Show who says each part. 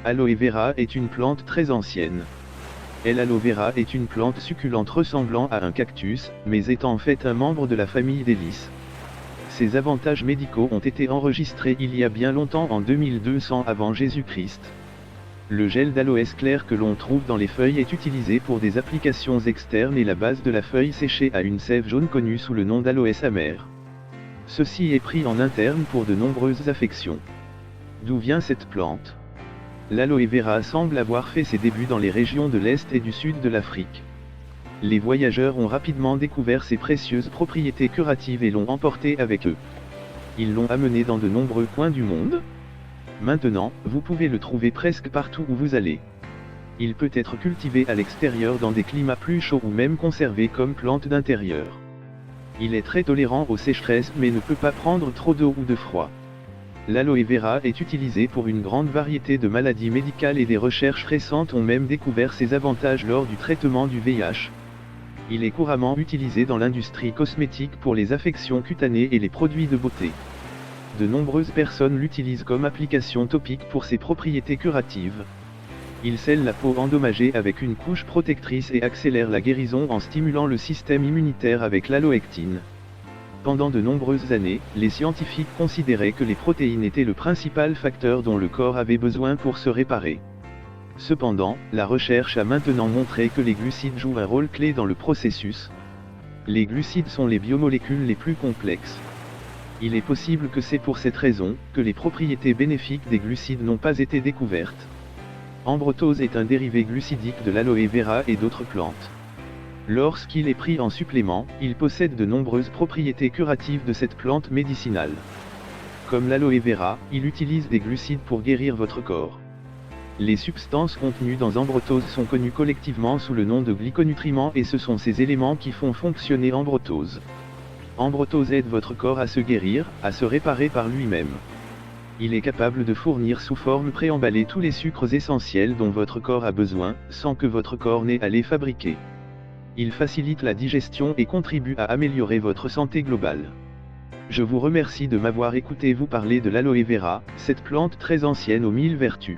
Speaker 1: Aloe vera est une plante très ancienne. L'aloe vera est une plante succulente ressemblant à un cactus, mais étant en fait un membre de la famille des lys. Ses avantages médicaux ont été enregistrés il y a bien longtemps en 2200 avant Jésus-Christ. Le gel d'aloès clair que l'on trouve dans les feuilles est utilisé pour des applications externes et la base de la feuille séchée a une sève jaune connue sous le nom d'aloès amer. Ceci est pris en interne pour de nombreuses affections. D'où vient cette plante? L'aloe vera semble avoir fait ses débuts dans les régions de l'Est et du Sud de l'Afrique. Les voyageurs ont rapidement découvert ses précieuses propriétés curatives et l'ont emporté avec eux. Ils l'ont amené dans de nombreux coins du monde. Maintenant, vous pouvez le trouver presque partout où vous allez. Il peut être cultivé à l'extérieur dans des climats plus chauds ou même conservé comme plante d'intérieur. Il est très tolérant aux sécheresses mais ne peut pas prendre trop d'eau ou de froid. L'aloe vera est utilisé pour une grande variété de maladies médicales et des recherches récentes ont même découvert ses avantages lors du traitement du VIH. Il est couramment utilisé dans l'industrie cosmétique pour les affections cutanées et les produits de beauté. De nombreuses personnes l'utilisent comme application topique pour ses propriétés curatives. Il scelle la peau endommagée avec une couche protectrice et accélère la guérison en stimulant le système immunitaire avec l'aloectine. Pendant de nombreuses années, les scientifiques considéraient que les protéines étaient le principal facteur dont le corps avait besoin pour se réparer. Cependant, la recherche a maintenant montré que les glucides jouent un rôle clé dans le processus. Les glucides sont les biomolécules les plus complexes. Il est possible que c'est pour cette raison que les propriétés bénéfiques des glucides n'ont pas été découvertes. Ambrotose est un dérivé glucidique de l'aloe vera et d'autres plantes. Lorsqu'il est pris en supplément, il possède de nombreuses propriétés curatives de cette plante médicinale. Comme l'aloe vera, il utilise des glucides pour guérir votre corps. Les substances contenues dans Ambrotose sont connues collectivement sous le nom de glyconutriments et ce sont ces éléments qui font fonctionner Ambrotose. Ambrotose aide votre corps à se guérir, à se réparer par lui-même. Il est capable de fournir sous forme préemballée tous les sucres essentiels dont votre corps a besoin, sans que votre corps n'ait à les fabriquer. Il facilite la digestion et contribue à améliorer votre santé globale. Je vous remercie de m'avoir écouté vous parler de l'aloe vera, cette plante très ancienne aux 1000 vertus.